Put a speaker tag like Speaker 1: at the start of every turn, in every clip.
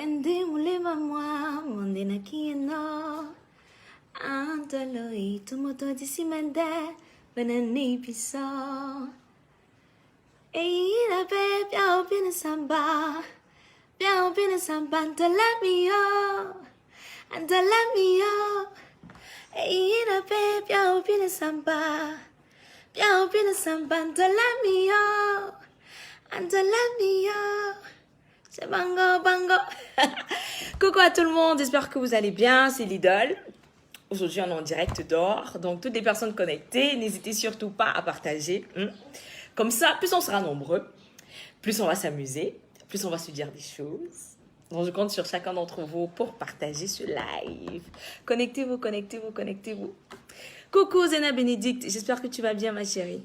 Speaker 1: Wende mulema mwa monde na kieno Antolo itumoto disimende Benani piso Eira be piao pina samba Piao pina samba Antalamio Antalamio Eira be piao pina samba Piao pina samba Antalamio Antalamio C'est bango, bango. Coucou à tout le monde, j'espère que vous allez bien, c'est l'idole. Aujourd'hui, on est en direct dehors, donc toutes les personnes connectées, n'hésitez surtout pas à partager. Comme ça, plus on sera nombreux, plus on va s'amuser, plus on va se dire des choses. Donc, je compte sur chacun d'entre vous pour partager ce live. Connectez-vous, connectez-vous, connectez-vous. Coucou Zena Bénédicte, j'espère que tu vas bien ma chérie.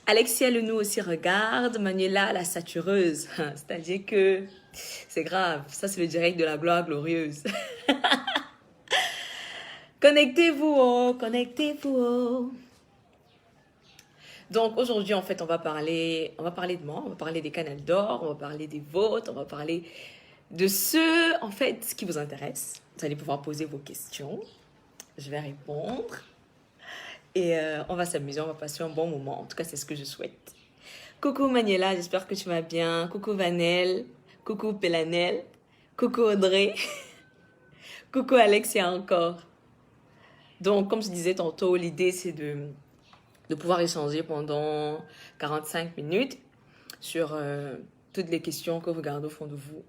Speaker 1: Alexia Lenou aussi regarde, Manuela la satureuse, c'est-à-dire que c'est grave, ça c'est le direct de la gloire glorieuse. Connectez-vous, oh, connectez-vous. Oh. Donc aujourd'hui en fait on va parler de moi, on va parler des canals d'or, on va parler des votes, on va parler de ce en fait qui vous intéresse. Vous allez pouvoir poser vos questions, je vais répondre. Et on va s'amuser, on va passer un bon moment. En tout cas, c'est ce que je souhaite. Coucou Manuela, j'espère que tu vas bien. Coucou Vanel. Coucou Pélanel. Coucou Audrey. Coucou Alexia encore. Donc, comme je disais tantôt, l'idée, c'est de pouvoir échanger pendant 45 minutes sur toutes les questions que vous gardez au fond de vous,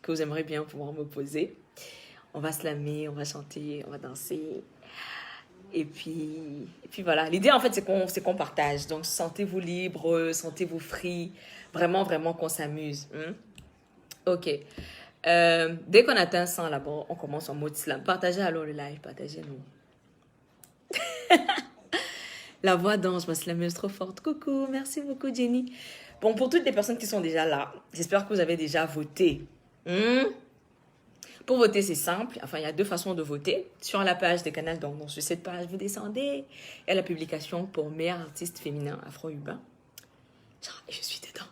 Speaker 1: que vous aimeriez bien pouvoir me poser. On va slammer, on va chanter, on va danser. Et puis voilà. L'idée, en fait, c'est qu'on partage. Donc, sentez-vous libre, sentez-vous free. Vraiment, vraiment qu'on s'amuse. Ok. Dès qu'on atteint 100 là-bas, on commence en mode slam. Partagez alors le live, partagez-nous. La voix d'ange, ma slameuse trop forte. Coucou, merci beaucoup, Jenny. Bon, pour toutes les personnes qui sont déjà là, j'espère que vous avez déjà voté. Pour voter, c'est simple. Enfin, il y a deux façons de voter. Sur la page des canals, donc sur cette page, vous descendez. Il y a la publication pour meilleur artiste féminin afro-urbain. Et je suis dedans.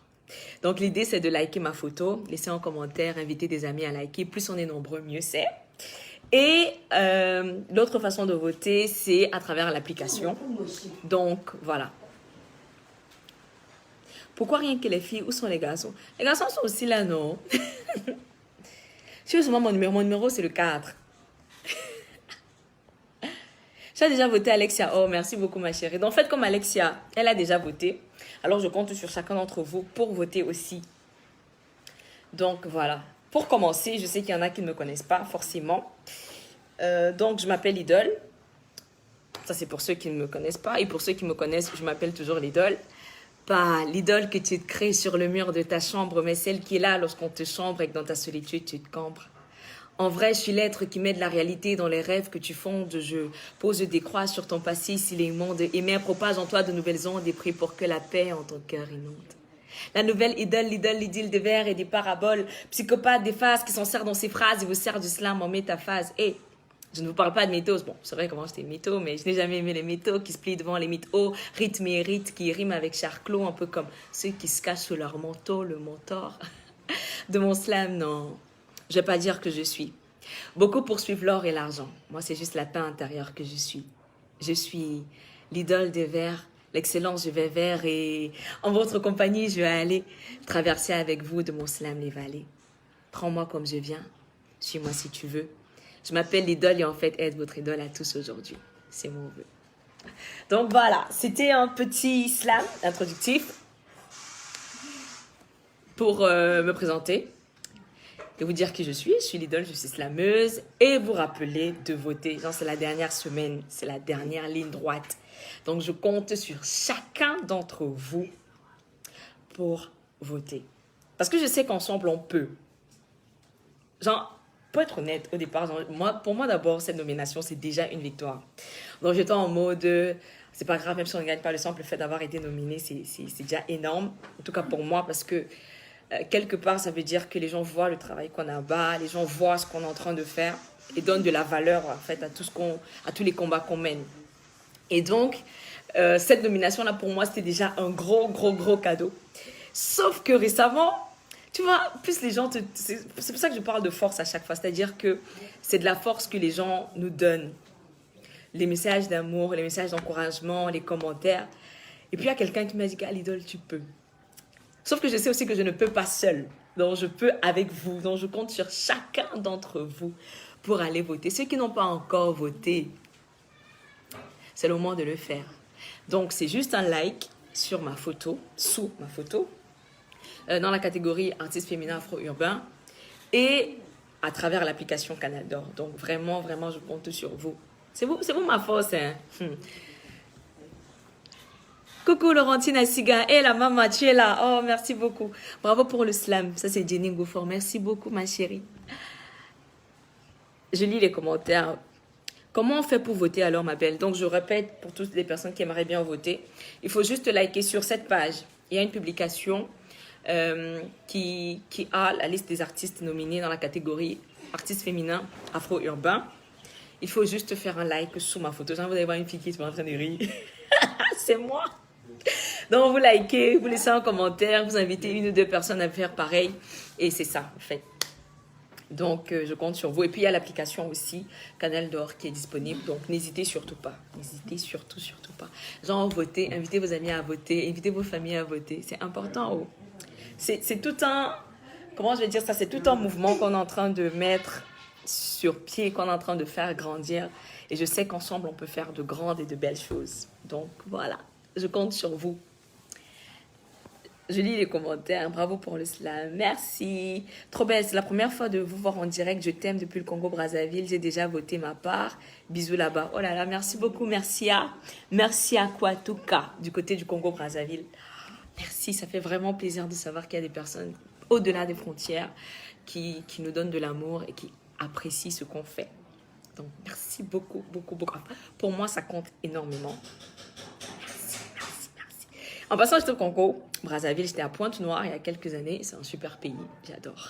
Speaker 1: Donc, l'idée, c'est de liker ma photo, laisser un commentaire, inviter des amis à liker. Plus on est nombreux, mieux c'est. Et l'autre façon de voter, c'est à travers l'application. Donc, voilà. Pourquoi rien que les filles? Où sont les garçons? Les garçons sont aussi là, non? Suis mon numéro c'est le 4. J'ai déjà voté Alexia. Oh, merci beaucoup ma chérie. Donc, en fait, comme Alexia, elle a déjà voté, alors je compte sur chacun d'entre vous pour voter aussi. Donc, voilà. Pour commencer, je sais qu'il y en a qui ne me connaissent pas forcément. Donc, je m'appelle Idole. Ça, c'est pour ceux qui ne me connaissent pas. Et pour ceux qui me connaissent, je m'appelle toujours l'Idole. Pas l'idole que tu te crées sur le mur de ta chambre, mais celle qui est là lorsqu'on te chambre et que dans ta solitude, tu te cambres. En vrai, je suis l'être qui met de la réalité dans les rêves que tu fondes. Je pose des croix sur ton passé si les mondes émet, propage en toi de nouvelles ondes et prie pour que la paix en ton cœur inonde. La nouvelle idole, l'idylle des vers et des paraboles, psychopathe des phases qui s'en sert dans ses phrases et vous sert du slam en métaphase. Et je ne vous parle pas de mythos. Bon, c'est vrai comment j'étais mytho, mais je n'ai jamais aimé les mythos qui se plient devant les mythos, rythme et rite, qui riment avec charclos, un peu comme ceux qui se cachent sous leur manteau, le mentor de mon slam. Non, je vais pas dire que je suis. Beaucoup poursuivent l'or et l'argent. Moi, c'est juste la paix intérieure que je suis. Je suis l'idole des vers, l'excellence je vais vers et en votre compagnie, je vais aller traverser avec vous de mon slam les vallées. Prends-moi comme je viens, suis-moi si tu veux. Je m'appelle l'idole et en fait, être votre idole à tous aujourd'hui. C'est mon vœu. Donc voilà, c'était un petit slam introductif pour me présenter et vous dire qui je suis. Je suis l'idole, je suis slameuse et vous rappeler de voter. Genre, c'est la dernière semaine, c'est la dernière ligne droite. Donc, je compte sur chacun d'entre vous pour voter. Parce que je sais qu'ensemble, on peut. Genre, pour être honnête, au départ, pour moi d'abord, cette nomination, c'est déjà une victoire. Donc, j'étais en mode, c'est pas grave, même si on ne gagne pas le simple fait d'avoir été nominé, c'est déjà énorme. En tout cas pour moi, parce que quelque part, ça veut dire que les gens voient le travail qu'on a bas, les gens voient ce qu'on est en train de faire et donnent de la valeur en fait à tous les combats qu'on mène. Et donc, cette nomination-là, pour moi, c'était déjà un gros cadeau. Sauf que récemment, Tu vois, plus les gens te... C'est pour ça que je parle de force à chaque fois. C'est-à-dire que c'est de la force que les gens nous donnent. Les messages d'amour, les messages d'encouragement, les commentaires. Et puis il y a quelqu'un qui m'a dit qu'à l'idole, tu peux. Sauf que je sais aussi que je ne peux pas seule. Donc je peux avec vous. Donc je compte sur chacun d'entre vous pour aller voter. Ceux qui n'ont pas encore voté, c'est le moment de le faire. Donc c'est juste un like sur ma photo, sous ma photo, dans la catégorie artiste féminin afro-urbain et à travers l'application Canal d'Or. Donc vraiment, vraiment, je compte sur vous. C'est vous ma force. Hein? Coucou Laurentine Asiga. Et la maman, tu es là. Oh, merci beaucoup. Bravo pour le slam. Ça, c'est Jenny Goufort. Merci beaucoup, ma chérie. Je lis les commentaires. Comment on fait pour voter alors, ma belle? Donc, je répète pour toutes les personnes qui aimeraient bien voter. Il faut juste liker sur cette page. Il y a une publication qui a la liste des artistes nominés dans la catégorie artistes féminins afro-urbains. Il faut juste faire un like sous ma photo. Genre, vous allez voir une fille qui est en train de rire. C'est moi. Donc, vous likez, vous laissez un commentaire, vous invitez une ou deux personnes à faire pareil. Et c'est ça, en fait. Donc, je compte sur vous. Et puis, il y a l'application aussi, Canal d'Or, qui est disponible. Donc, n'hésitez surtout pas. N'hésitez surtout pas. Genre, votez, invitez vos amis à voter, invitez vos familles à voter. C'est important. Oh. C'est tout un... Comment je vais dire ça? C'est tout un mouvement qu'on est en train de mettre sur pied, qu'on est en train de faire grandir. Et je sais qu'ensemble, on peut faire de grandes et de belles choses. Donc, voilà. Je compte sur vous. Je lis les commentaires. Bravo pour le slam. Merci. Trop belle. C'est la première fois de vous voir en direct. Je t'aime depuis le Congo-Brazzaville. J'ai déjà voté ma part. Bisous là-bas. Oh là là, merci beaucoup. Merci à Kwatuka du côté du Congo-Brazzaville. Merci. Ça fait vraiment plaisir de savoir qu'il y a des personnes au-delà des frontières qui nous donnent de l'amour et qui apprécient ce qu'on fait. Donc, merci beaucoup, beaucoup, beaucoup. Pour moi, ça compte énormément. En passant, j'étais au Congo, Brazzaville, j'étais à Pointe-Noire il y a quelques années. C'est un super pays, j'adore.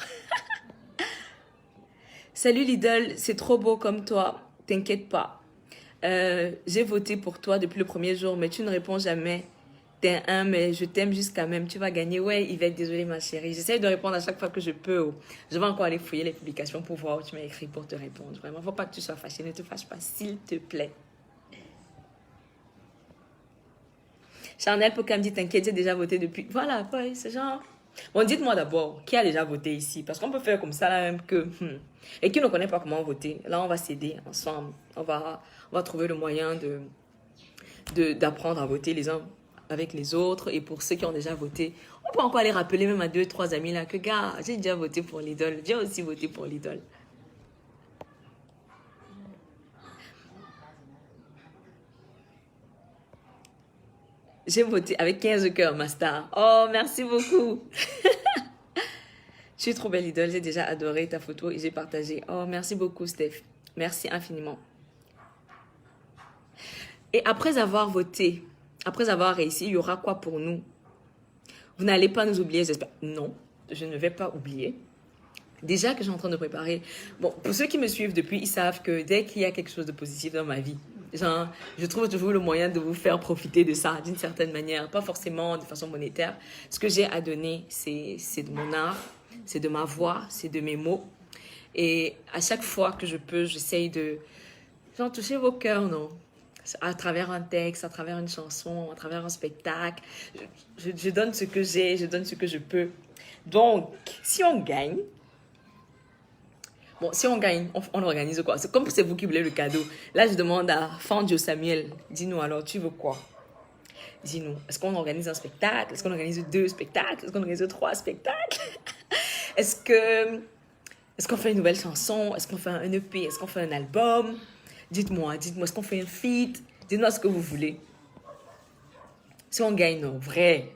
Speaker 1: Salut Lidl, c'est trop beau comme toi, t'inquiète pas. J'ai voté pour toi depuis le premier jour, mais tu ne réponds jamais. T'es un, mais je t'aime jusqu'à même, tu vas gagner. Ouais, Yvette, désolée ma chérie. J'essaie de répondre à chaque fois que je peux. Oh. Je vais encore aller fouiller les publications pour voir où tu m'as écrit pour te répondre. Vraiment, faut pas que tu sois fâchée, ne te fâche pas, s'il te plaît. Charnel Poca me dit, t'inquiète, j'ai déjà voté depuis. Voilà, ouais, c'est genre... Bon, dites-moi d'abord, qui a déjà voté ici? Parce qu'on peut faire comme ça, là même que... Et qui ne connaît pas comment voter? Là, on va s'aider ensemble. On va trouver le moyen d'apprendre à voter les uns avec les autres. Et pour ceux qui ont déjà voté, on peut encore aller rappeler même à 2-3 amis là que, gars, j'ai déjà voté pour l'idole. Viens aussi voter pour l'idole. J'ai voté avec 15 cœurs, ma star. Oh, merci beaucoup. Je suis trop belle idole. J'ai déjà adoré ta photo et j'ai partagé. Oh, merci beaucoup, Steph. Merci infiniment. Et après avoir voté, après avoir réussi, il y aura quoi pour nous? Vous n'allez pas nous oublier, j'espère. Non, je ne vais pas oublier. Déjà que je suis en train de préparer. Bon, pour ceux qui me suivent depuis, ils savent que dès qu'il y a quelque chose de positif dans ma vie, genre, je trouve toujours le moyen de vous faire profiter de ça d'une certaine manière, pas forcément de façon monétaire. Ce que j'ai à donner, c'est de mon art, c'est de ma voix, c'est de mes mots. Et à chaque fois que je peux, j'essaye de genre, toucher vos cœurs, non? À travers un texte, à travers une chanson, à travers un spectacle. Je donne ce que j'ai, je donne ce que je peux. Donc, si on gagne, bon, si on gagne, on organise quoi? C'est comme c'est vous qui voulez le cadeau. Là, je demande à Fandio Samuel, dis-nous alors, tu veux quoi? Dis-nous, est-ce qu'on organise un spectacle? Est-ce qu'on organise 2 spectacles? Est-ce qu'on organise 3 spectacles? Est-ce qu'on fait une nouvelle chanson? Est-ce qu'on fait un EP? Est-ce qu'on fait un album? Dites-moi, est-ce qu'on fait un feat? Dites-moi ce que vous voulez. Si on gagne, non, vrai.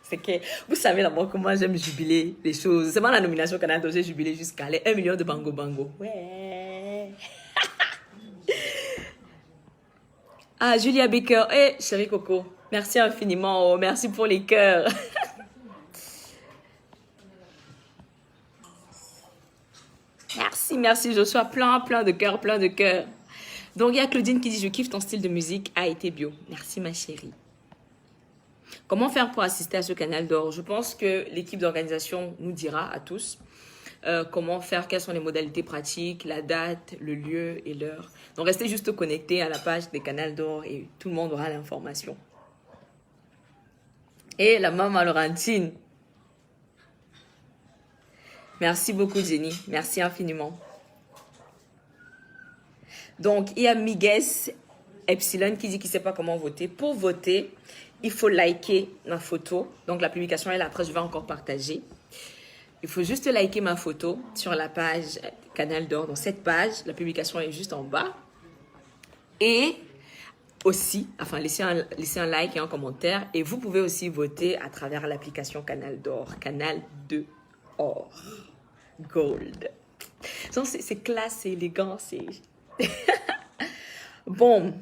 Speaker 1: C'est que, vous savez d'abord comment j'aime jubiler les choses. C'est moi la nomination Canada, j'ai jubilé jusqu'à les 1 million de bango bango. Ouais. Ah, Julia Baker. Chérie Coco, merci infiniment. Oh, merci pour les cœurs. Merci Joshua. Plein de cœurs, plein de cœurs. Donc, il y a Claudine qui dit, je kiffe ton style de musique, a été bio. Merci ma chérie. Comment faire pour assister à ce canal d'or? Je pense que l'équipe d'organisation nous dira à tous comment faire, quelles sont les modalités pratiques, la date, le lieu et l'heure. Donc, restez juste connectés à la page des canals d'or et tout le monde aura l'information. Et la maman Laurentine. Merci beaucoup, Jenny. Merci infiniment. Donc, il y a Miguel Epsilon qui dit qu'il ne sait pas comment voter. Pour voter, il faut liker ma photo. Donc, la publication est là. Après, je vais encore partager. Il faut juste liker ma photo sur la page Canal d'Or. Dans cette page, la publication est juste en bas. Et aussi, enfin, laissez un like et un commentaire. Et vous pouvez aussi voter à travers l'application Canal d'Or. Canal de Or. Gold. C'est classe, c'est élégant, c'est... Bon,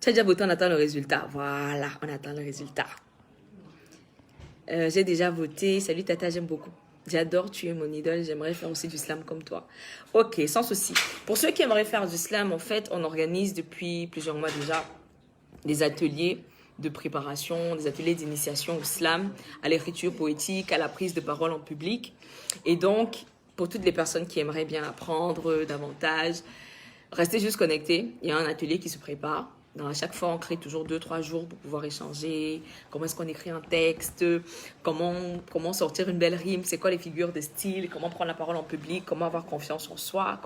Speaker 1: tu as déjà voté, on attend le résultat. Voilà, on attend le résultat. J'ai déjà voté. Salut Tata, j'aime beaucoup. J'adore, tu es mon idole. J'aimerais faire aussi du slam comme toi. Ok, sans souci. Pour ceux qui aimeraient faire du slam, en fait, on organise depuis plusieurs mois déjà des ateliers de préparation, des ateliers d'initiation au slam, à l'écriture poétique, à la prise de parole en public. Et donc, pour toutes les personnes qui aimeraient bien apprendre davantage, restez juste connectés. Il y a un atelier qui se prépare. À chaque fois, on crée toujours 2-3 jours pour pouvoir échanger. Comment est-ce qu'on écrit un texte? Comment sortir une belle rime? C'est quoi les figures de style? Comment prendre la parole en public? Comment avoir confiance en soi?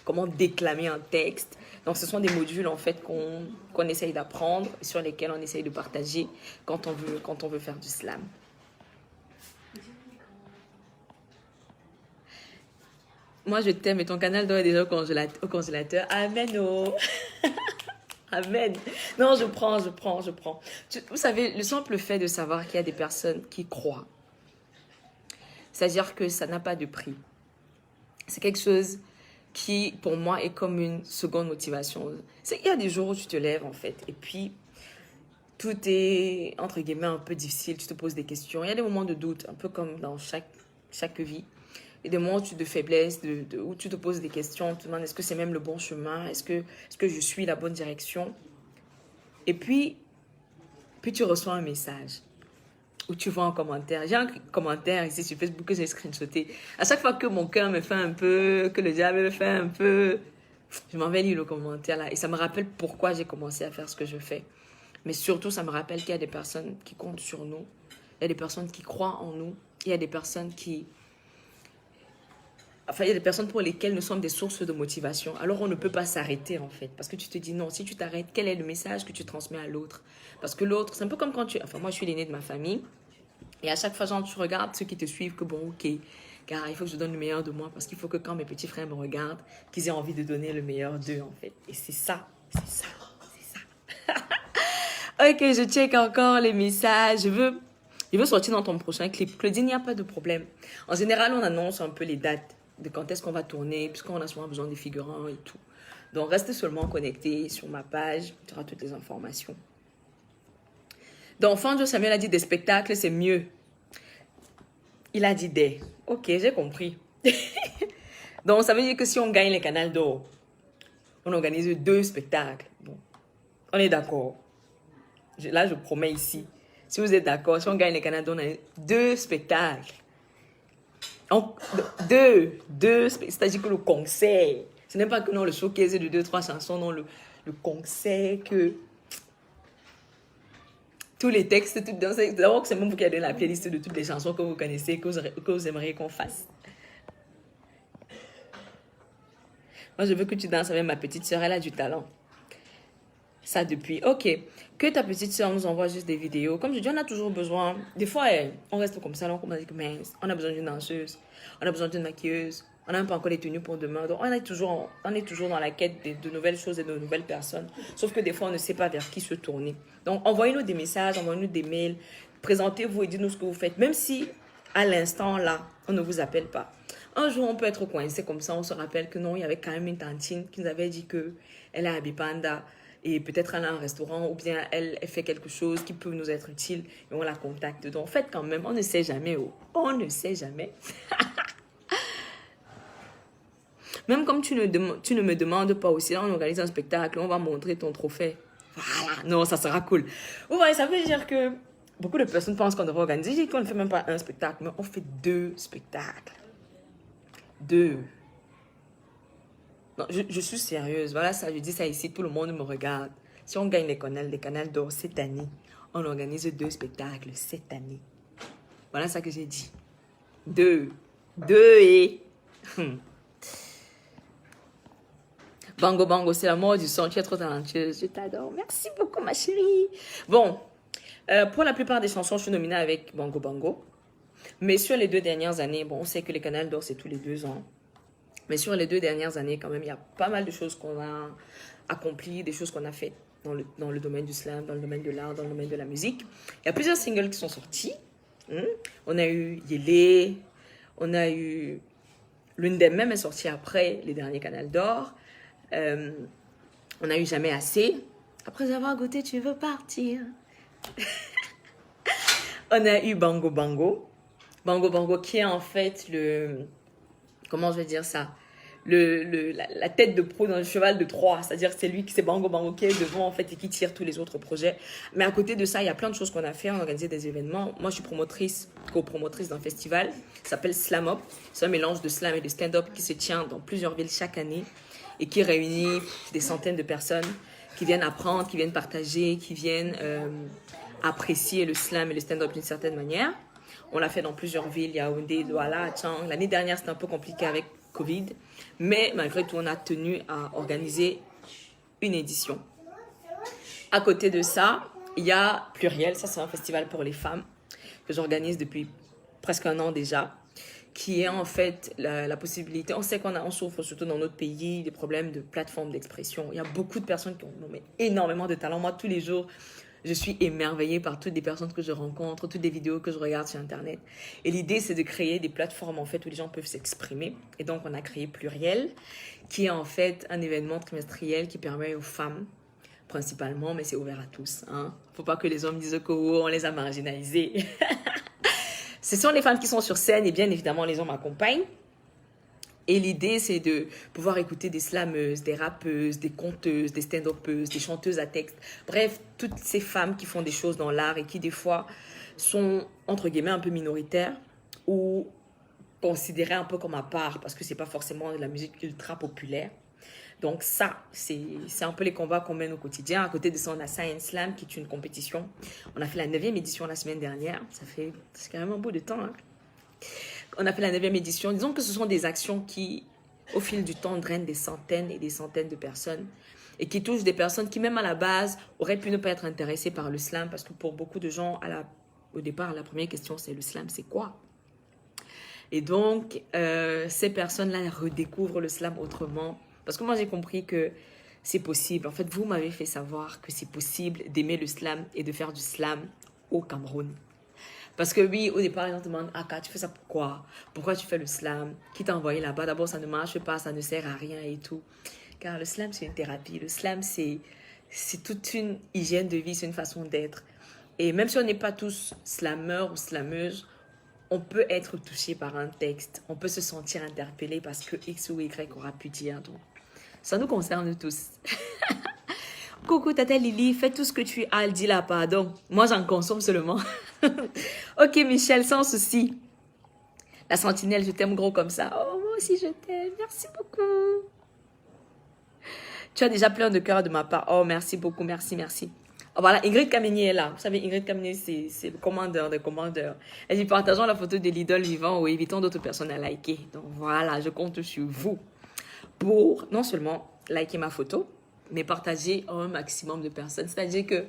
Speaker 1: Comment déclamer un texte? Donc, ce sont des modules, en fait, qu'on essaye d'apprendre, sur lesquels on essaye de partager quand on veut faire du slam. Moi, je t'aime et ton canal doit être déjà au congélateur. Amen. Oh. Amen. Non, je prends. Vous savez, le simple fait de savoir qu'il y a des personnes qui croient, c'est-à-dire que ça n'a pas de prix. C'est quelque chose qui, pour moi, est comme une seconde motivation. Il y a des jours où tu te lèves, en fait, et puis tout est, entre guillemets, un peu difficile. Tu te poses des questions. Il y a des moments de doute, un peu comme dans chaque vie. Et des moments de faiblesse, où tu te poses des questions, tu te demandes est-ce que c'est même le bon chemin, est-ce que je suis la bonne direction? Et puis tu reçois un message ou tu vois un commentaire. J'ai un commentaire ici sur Facebook que j'ai screenshoté. À chaque fois que mon cœur me fait un peu, que le diable me fait un peu, je m'en vais lire le commentaire là. Et ça me rappelle pourquoi j'ai commencé à faire ce que je fais. Mais surtout, ça me rappelle qu'il y a des personnes qui comptent sur nous. Il y a des personnes qui croient en nous. Il y a des personnes il y a des personnes pour lesquelles nous sommes des sources de motivation. Alors, on ne peut pas s'arrêter, en fait. Parce que tu te dis, non, si tu t'arrêtes, quel est le message que tu transmets à l'autre? Parce que l'autre, c'est un peu comme quand moi, je suis l'aînée de ma famille. Et à chaque fois, genre, tu regardes ceux qui te suivent, que bon, ok, car il faut que je donne le meilleur de moi. Parce qu'il faut que quand mes petits frères me regardent, qu'ils aient envie de donner le meilleur d'eux, en fait. Et c'est ça. Ok, je check encore les messages. Je veux sortir dans ton prochain clip. Claudine, il n'y a pas de problème. En général, on annonce un peu les dates de quand est-ce qu'on va tourner, puisqu'on a souvent besoin des figurants et tout. Donc, restez seulement connectés sur ma page. Tu auras toutes les informations. Donc, Fanjo Samuel a dit des spectacles, c'est mieux. Il a dit des. Ok, j'ai compris. Donc, ça veut dire que si on gagne les canals d'or, on organise 2 spectacles. Bon, on est d'accord. Là, je promets ici. Si vous êtes d'accord, si on gagne les canals d'or, on a 2 spectacles. Deux, c'est-à-dire que le concert, ce n'est pas que non, le showcase de 2-3 chansons, non, le concert que tous les textes, d'abord c'est même vous qui avez la playlist de toutes les chansons que vous connaissez, que vous aimeriez qu'on fasse. Moi, je veux que tu danses avec ma petite soeur, elle a du talent. Ça depuis, ok. Que ta petite soeur nous envoie juste des vidéos. Comme je dis, on a toujours besoin. Des fois, on reste comme ça, là, on dit que mince, on a besoin d'une danseuse, on a besoin d'une maquilleuse, on n'a même pas encore les tenues pour demain. Donc, on est toujours dans la quête de nouvelles choses et de nouvelles personnes. Sauf que des fois, on ne sait pas vers qui se tourner. Donc, envoyez-nous des messages, envoyez-nous des mails, présentez-vous et dites-nous ce que vous faites. Même si, à l'instant, là, on ne vous appelle pas. Un jour, on peut être coincé comme ça, on se rappelle que non, il y avait quand même une tantine qui nous avait dit qu'elle est à Bipanda. Et peut-être elle a un restaurant ou bien elle fait quelque chose qui peut nous être utile et on la contacte. Donc, en fait, quand même, on ne sait jamais. Oh. On ne sait jamais. Même comme tu ne me demandes pas aussi, là, on organise un spectacle, on va montrer ton trophée. Voilà. Non, ça sera cool. Vous voyez, ça veut dire que beaucoup de personnes pensent qu'on devrait organiser. J'ai dit qu'on ne fait même pas un spectacle, mais on fait 2 spectacles. 2. Non, je suis sérieuse. Voilà, ça, je dis ça ici, tout le monde me regarde. Si on gagne les canals d'or cette année, on organise 2 spectacles cette année. Voilà ça que j'ai dit. 2. 2 et... Bango Bango, c'est la mort du son. Tu es trop talentueuse. Je t'adore. Merci beaucoup, ma chérie. Bon, pour la plupart des chansons, je suis nominée avec Bango Bango. Mais sur les 2 dernières années, bon, on sait que les canals d'or, c'est tous les 2 ans. Mais sur les 2 dernières années, quand même, il y a pas mal de choses qu'on a accomplies, des choses qu'on a faites dans le domaine du slam, dans le domaine de l'art, dans le domaine de la musique. Il y a plusieurs singles qui sont sortis. On a eu Yélé, on a eu... L'une des mêmes est sortie après les derniers canals d'or. On a eu Jamais assez. Après avoir goûté, tu veux partir. On a eu Bango Bango. Bango Bango qui est en fait le... Comment je vais dire ça? La tête de proue dans le cheval de Troie. C'est-à-dire que c'est lui qui c'est Bango Bango qui est devant en fait et qui tire tous les autres projets. Mais à côté de ça, il y a plein de choses qu'on a fait. On a organisé des événements. Moi, je suis copromotrice d'un festival qui s'appelle Slam Up. C'est un mélange de slam et de stand-up qui se tient dans plusieurs villes chaque année et qui réunit des centaines de personnes qui viennent apprendre, qui viennent partager, qui viennent apprécier le slam et le stand-up d'une certaine manière. On l'a fait dans plusieurs villes, Yaoundé, Douala, Tchang. L'année dernière, c'était un peu compliqué avec Covid, mais malgré tout, on a tenu à organiser une édition. À côté de ça, il y a Pluriel, ça c'est un festival pour les femmes que j'organise depuis presque 1 an déjà, qui est en fait la possibilité, on sait on souffre surtout dans notre pays des problèmes de plateforme d'expression. Il y a beaucoup de personnes qui ont énormément de talent. Moi, tous les jours, je suis émerveillée par toutes les personnes que je rencontre, toutes les vidéos que je regarde sur Internet. Et l'idée, c'est de créer des plateformes en fait où les gens peuvent s'exprimer. Et donc, on a créé Pluriel, qui est en fait un événement trimestriel qui permet aux femmes, principalement, mais c'est ouvert à tous. Hein. Faut pas que les hommes disent qu'on les a marginalisés. Ce sont les femmes qui sont sur scène et bien évidemment, les hommes m'accompagnent. Et l'idée, c'est de pouvoir écouter des slameuses, des rappeuses, des conteuses, des stand-upeuses, des chanteuses à texte. Bref, toutes ces femmes qui font des choses dans l'art et qui, des fois, sont, entre guillemets, un peu minoritaires ou considérées un peu comme à part parce que c'est pas forcément de la musique ultra populaire. Donc ça, c'est un peu les combats qu'on mène au quotidien. À côté de ça, on a Science Slam, qui est une compétition. On a fait la 9e édition la semaine dernière. C'est quand même un bout de temps. Hein. On a fait la 9e édition. Disons que ce sont des actions qui, au fil du temps, drainent des centaines et des centaines de personnes et qui touchent des personnes qui, même à la base, auraient pu ne pas être intéressées par le slam parce que pour beaucoup de gens, au départ, la première question, c'est le slam, c'est quoi? Et donc, ces personnes-là redécouvrent le slam autrement. Parce que moi, j'ai compris que c'est possible. En fait, vous m'avez fait savoir que c'est possible d'aimer le slam et de faire du slam au Cameroun. Parce que oui, au départ, les gens te demandent « Aka, tu fais ça pourquoi? Pourquoi tu fais le slam? Qui t'a envoyé là-bas? D'abord, ça ne marche pas, ça ne sert à rien et tout. » Car le slam, c'est une thérapie. Le slam, c'est toute une hygiène de vie, c'est une façon d'être. Et même si on n'est pas tous slameurs ou slameuses, on peut être touché par un texte. On peut se sentir interpellé parce que X ou Y aura pu dire. Donc, ça nous concerne tous. Coucou Tata Lily, fais tout ce que tu as dit là, pardon. Moi, j'en consomme seulement. Ok, Michel, sans souci. La sentinelle, je t'aime gros comme ça. Oh, moi aussi, je t'aime. Merci beaucoup. Tu as déjà plein de cœur de ma part. Oh, merci beaucoup, merci, merci. Oh, voilà, Ingrid Kameni est là. Vous savez, Ingrid Kameni, c'est le commandeur des commandeurs. Elle dit, partageons la photo de l'idole vivant ou évitons d'autres personnes à liker. Donc voilà, je compte sur vous pour non seulement liker ma photo, mais partager à un maximum de personnes. C'est-à-dire que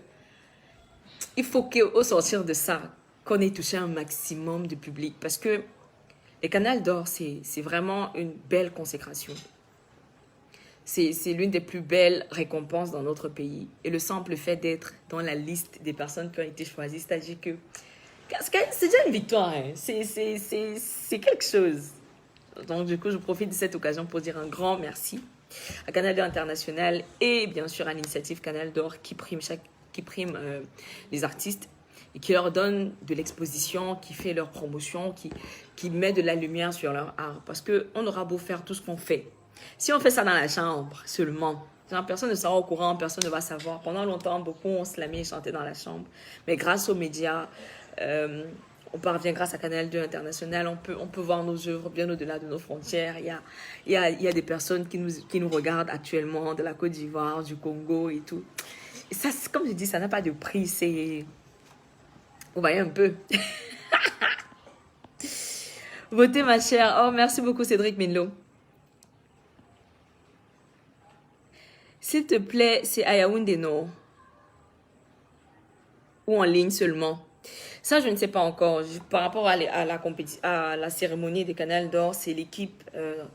Speaker 1: il faut qu'au sortir de ça, qu'on ait touché un maximum de public. Parce que les canals d'or, c'est vraiment une belle consécration. C'est l'une des plus belles récompenses dans notre pays. Et le simple fait d'être dans la liste des personnes qui ont été choisies, c'est-à-dire que c'est déjà une victoire. Hein. C'est quelque chose. Donc, du coup, je profite de cette occasion pour dire un grand merci à Canal d'Or International et bien sûr à l'initiative Canal d'Or qui prime les artistes et qui leur donne de l'exposition, qui fait leur promotion, qui met de la lumière sur leur art. Parce qu'on aura beau faire tout ce qu'on fait. Si on fait ça dans la chambre seulement, Genre, personne ne sera au courant, personne ne va savoir. Pendant longtemps, beaucoup ont slamé et chanté dans la chambre. Mais grâce aux médias, on parvient grâce à Canal 2 International, on peut voir nos œuvres bien au-delà de nos frontières. Il y a des personnes qui nous regardent actuellement de la Côte d'Ivoire, du Congo et tout. Et ça, comme je dis, ça n'a pas de prix. C'est... Vous voyez un peu. Votez ma chère. Oh, merci beaucoup Cédric Minlo. S'il te plaît, c'est à Yaoundé, non? Ou en ligne seulement? Ça, je ne sais pas encore. Par rapport à la cérémonie des Canals d'Or, c'est l'équipe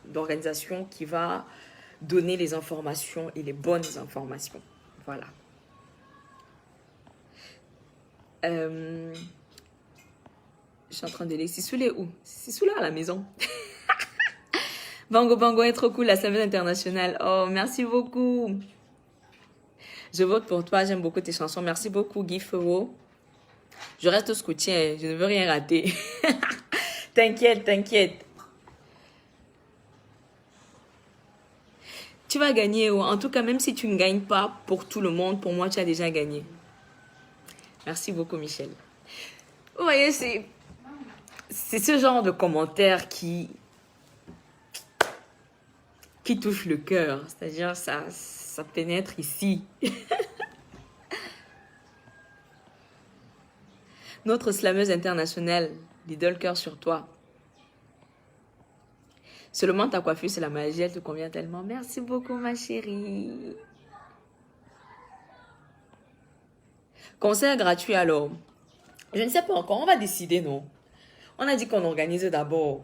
Speaker 1: d'organisation qui va donner les informations et les bonnes informations. Voilà. Je suis en train de lire. Sissou, est où? Sissou là à la maison. Bango Bango est trop cool, la semaine internationale. Oh, merci beaucoup. Je vote pour toi, j'aime beaucoup tes chansons. Merci beaucoup, Guy Feuo. Je reste scotien, je ne veux rien rater. T'inquiète, t'inquiète. Tu vas gagner. En tout cas, même si tu ne gagnes pas pour tout le monde, pour moi, tu as déjà gagné. Merci beaucoup, Michel. Vous voyez, c'est ce genre de commentaires qui touche le cœur. C'est-à-dire, ça pénètre ici. Notre slameuse internationale, l'idole cœur sur toi. Seulement ta coiffure, c'est la magie, elle te convient tellement. Merci beaucoup, ma chérie. Concert gratuit alors. Je ne sais pas encore, on va décider, non? On a dit qu'on organise d'abord.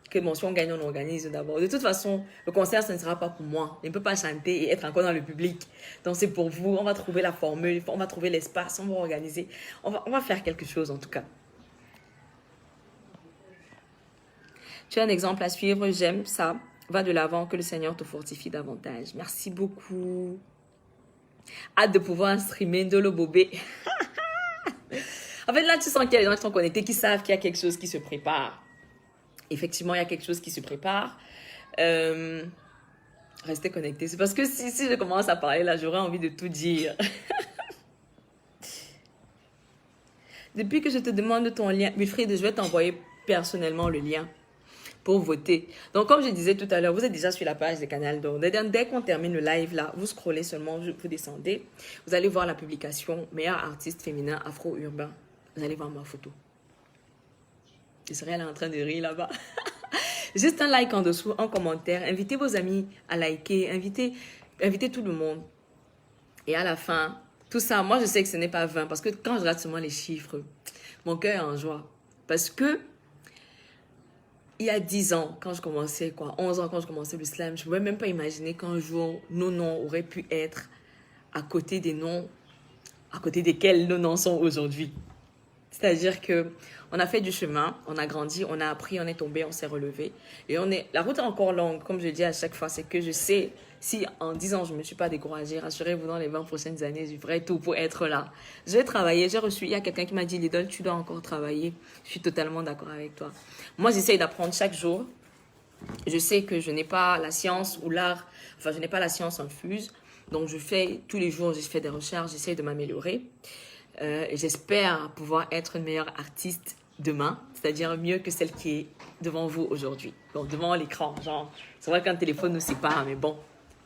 Speaker 1: Que bon, si on gagne, on organise d'abord. De toute façon, le concert, ce ne sera pas pour moi. Je ne peux pas chanter et être encore dans le public. Donc, c'est pour vous. On va trouver la formule, on va trouver l'espace, on va organiser. On va faire quelque chose, en tout cas. Tu as un exemple à suivre, j'aime ça. Va de l'avant, que le Seigneur te fortifie davantage. Merci beaucoup. Hâte de pouvoir streamer Ndolo Bobé. En fait, là, tu sens qu'il y a des gens qui sont connectés, qui savent qu'il y a quelque chose qui se prépare. Effectivement, il y a quelque chose qui se prépare. Restez connectés. C'est parce que si je commence à parler, là, j'aurais envie de tout dire. Depuis que je te demande ton lien, Wilfried, je vais t'envoyer personnellement le lien pour voter. Donc, comme je disais tout à l'heure, vous êtes déjà sur la page des Canal d'Or. Dès qu'on termine le live, là, vous scrollez seulement, vous descendez. Vous allez voir la publication « Meilleur artiste féminin afro-urbain ». Vous allez voir ma photo. Je serai là en train de rire là-bas. Juste un like en dessous, un commentaire. Invitez vos amis à liker. Invitez tout le monde. Et à la fin, tout ça, moi je sais que ce n'est pas 20. Parce que quand je regarde seulement les chiffres, mon cœur est en joie. Parce que il y a 10 ans, quand je commençais, 11 ans quand je commençais le slam, je ne pouvais même pas imaginer qu'un jour, nos noms auraient pu être à côté des noms, à côté desquels nos noms sont aujourd'hui. C'est-à-dire que on a fait du chemin, on a grandi, on a appris, on est tombé, on s'est relevé. Et la route est encore longue, comme je dis à chaque fois, c'est que je sais, si en 10 ans je ne me suis pas découragée, rassurez-vous, dans les 20 prochaines années, je ferai tout pour être là. Je vais travailler, j'ai reçu, il y a quelqu'un qui m'a dit, Lidl, tu dois encore travailler. Je suis totalement d'accord avec toi. Moi, j'essaye d'apprendre chaque jour. Je sais que je n'ai pas la science ou l'art, enfin, je n'ai pas la science infuse. Donc, je fais tous les jours, je fais des recherches, j'essaye de m'améliorer. J'espère pouvoir être une meilleure artiste demain, c'est-à-dire mieux que celle qui est devant vous aujourd'hui. Donc, devant l'écran, genre, c'est vrai qu'un téléphone nous sépare, mais bon,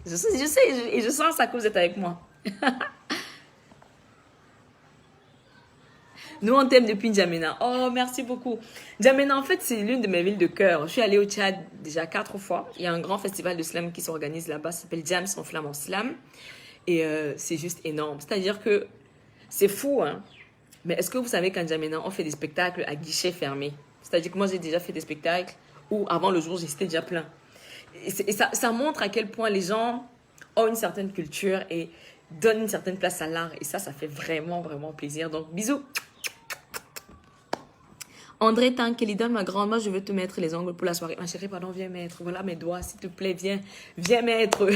Speaker 1: je sais, et je sens ça que vous êtes avec moi. Nous, on t'aime depuis N'Djamena. Oh, merci beaucoup. N'Djamena, en fait, c'est l'une de mes villes de cœur. Je suis allée au Tchad déjà 4 fois. Il y a un grand festival de slam qui s'organise là-bas, ça s'appelle Jams en flamand slam. Et c'est juste énorme. C'est-à-dire que c'est fou, hein. Mais est-ce que vous savez qu'à N'Djamena, on fait des spectacles à guichet fermé? C'est-à-dire que moi, j'ai déjà fait des spectacles où, avant le jour, j'étais déjà plein. Et ça montre à quel point les gens ont une certaine culture et donnent une certaine place à l'art. Et ça fait vraiment, vraiment plaisir. Donc, bisous. André Tankelidon, ma grande, moi, je veux te mettre les ongles pour la soirée. Ma chérie, pardon, viens mettre. Voilà mes doigts, s'il te plaît, viens mettre.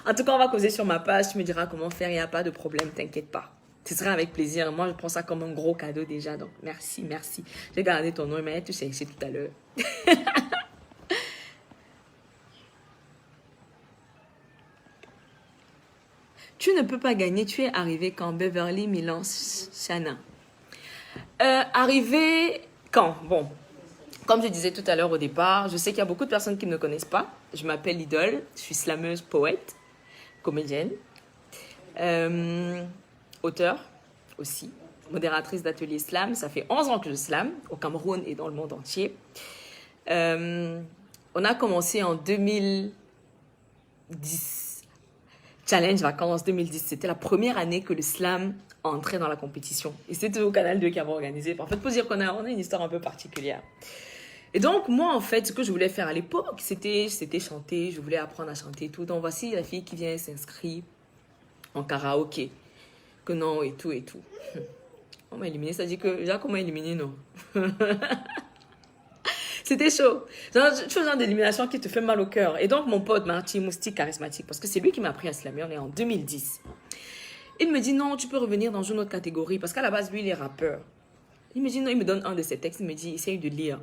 Speaker 1: En tout cas, on va causer sur ma page. Tu me diras comment faire. Il n'y a pas de problème, t'inquiète pas. Ce sera avec plaisir. Moi, je prends ça comme un gros cadeau déjà. Donc, merci, merci. J'ai gardé ton nom, mais tu sais, c'est tout à l'heure. Tu ne peux pas gagner. Tu es arrivé quand Beverly Milan Shana. Arrivé quand? Bon, comme je disais tout à l'heure au départ, je sais qu'il y a beaucoup de personnes qui ne me connaissent pas. Je m'appelle Idole, je suis slameuse, poète, comédienne, auteure aussi, modératrice d'atelier slam. Ça fait 11 ans que je slame au Cameroun et dans le monde entier. On a commencé en 2010. Challenge Vacances 2010. C'était la première année que le slam entrait dans la compétition. Et c'était au Canal 2 qui avait organisé. En fait, pour dire qu'on a une histoire un peu particulière. Et donc, moi, en fait, ce que je voulais faire à l'époque, c'était chanter. Je voulais apprendre à chanter et tout. Donc, voici la fille qui vient s'inscrire en karaoké. Que non, et tout, et tout. On m'a éliminé. Ça dit que, déjà, qu'on m'a éliminé, non. C'était chaud. C'est un genre d'élimination qui te fait mal au cœur. Et donc, mon pote, Marty Moustique charismatique, parce que c'est lui qui m'a appris à slammer, on est en 2010. Il me dit, non, tu peux revenir dans une autre catégorie, parce qu'à la base, lui, il est rappeur. Il me dit, non, il me donne un de ses textes, il me dit, essaye de lire.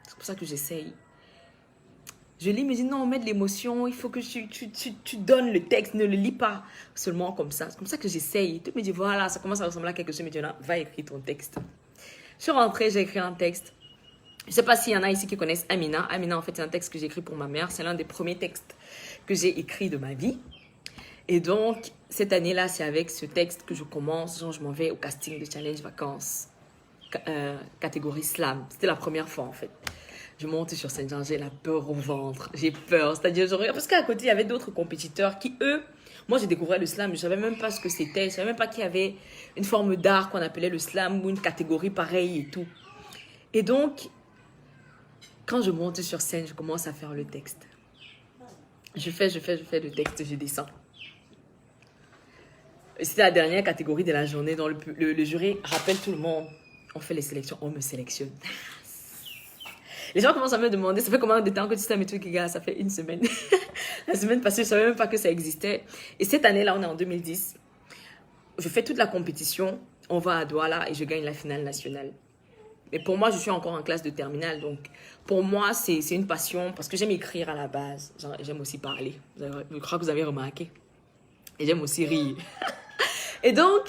Speaker 1: C'est pour ça que j'essaye. Je lis, il me dit, non, mets de l'émotion, il faut que tu donnes le texte, ne le lis pas seulement comme ça. C'est comme ça que j'essaye. Il me dit, voilà, ça commence à ressembler à quelque chose, il me dit, non, va écrire ton texte. Je suis rentrée, j'ai écrit un texte. Je ne sais pas s'il y en a ici qui connaissent Amina. Amina, en fait, c'est un texte que j'ai écrit pour ma mère. C'est l'un des premiers textes que j'ai écrit de ma vie. Et donc, cette année-là, c'est avec ce texte que je commence. Genre, je m'en vais au casting de Challenge Vacances, catégorie slam. C'était la première fois, en fait. Je monte sur scène, j'ai la peur au ventre. J'ai peur. C'est-à-dire, je regarde. Parce qu'à côté, il y avait d'autres compétiteurs qui, eux, moi, j'ai découvert le slam. Je ne savais même pas ce que c'était. Je ne savais même pas qu'il y avait une forme d'art qu'on appelait le slam ou une catégorie pareille et tout. Et donc, quand je monte sur scène, je commence à faire le texte. Je fais le texte, je descends. C'était la dernière catégorie de la journée dont le jury rappelle tout le monde. On fait les sélections, on me sélectionne. Les gens commencent à me demander, ça fait combien de temps que tu sais mes trucs, gars? Ça fait une semaine. La semaine passée, je ne savais même pas que ça existait. Et cette année-là, on est en 2010. Je fais toute la compétition, on va à Douala et je gagne la finale nationale. Mais pour moi, je suis encore en classe de terminale. Donc, pour moi, c'est une passion parce que j'aime écrire à la base. J'aime aussi parler. Je crois que vous avez remarqué. Et j'aime aussi rire. Et donc,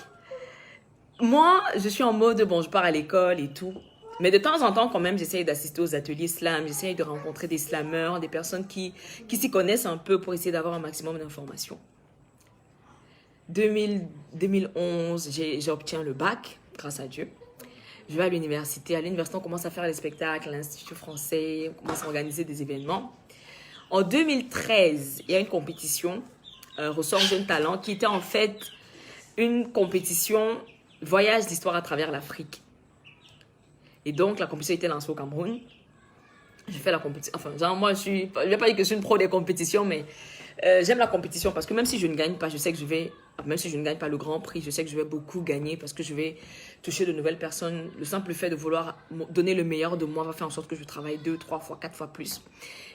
Speaker 1: moi, je suis en mode, bon, je pars à l'école et tout. Mais de temps en temps, quand même, j'essaye d'assister aux ateliers slam. J'essaye de rencontrer des slammeurs, des personnes qui s'y connaissent un peu pour essayer d'avoir un maximum d'informations. 2011, j'obtiens le bac, grâce à Dieu. Je vais à l'université. À l'université, on commence à faire des spectacles, à l'Institut français, on commence à organiser des événements. En 2013, il y a une compétition, Ressort Jeune Talent, qui était en fait une compétition voyage d'histoire à travers l'Afrique. Et donc, la compétition était lancée au Cameroun. J'ai fait la compétition. Enfin, genre, moi, je ne vais pas dire que je suis une pro des compétitions, mais j'aime la compétition parce que même si je ne gagne pas, je sais que je vais, même si je ne gagne pas le grand prix, je sais que je vais beaucoup gagner parce que je vais toucher de nouvelles personnes. Le simple fait de vouloir donner le meilleur de moi va faire en sorte que je travaille 2, 3 fois, 4 fois plus.